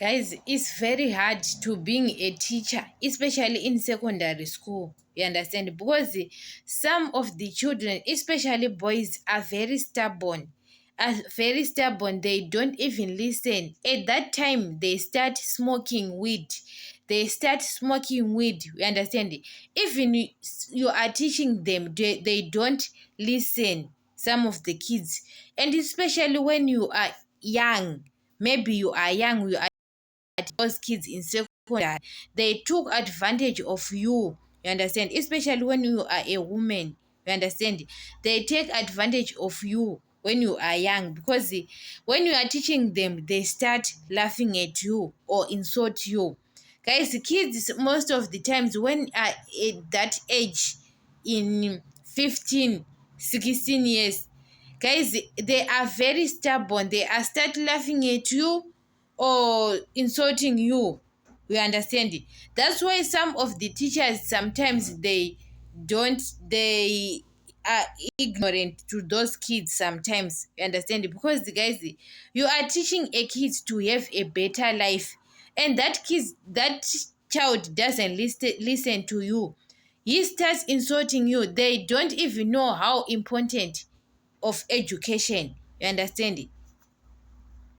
Guys, it's very hard to being a teacher, especially in secondary school. You understand? Because some of the children, especially boys, are very stubborn. Are very stubborn. They don't even listen. At that time, they start smoking weed. They start smoking weed. You understand? Even you are teaching them, they don't listen. Some of the kids, and especially when you are young, maybe you are young, you are those kids in secondary, they took advantage of you. You understand? Especially when you are a woman. You understand? They take advantage of you when you are young because when you are teaching them, they start laughing at you or insult you. Guys, kids most of the times when are at that age, in 15, 16 years, guys, they are very stubborn. They are start laughing at you or insulting you. We understand it. That's why some of the teachers sometimes they are ignorant to those kids sometimes. You understand it? Because the guys, you are teaching a kid to have a better life, and that child doesn't listen to you. He starts insulting you. They don't even know how important of education. You understand?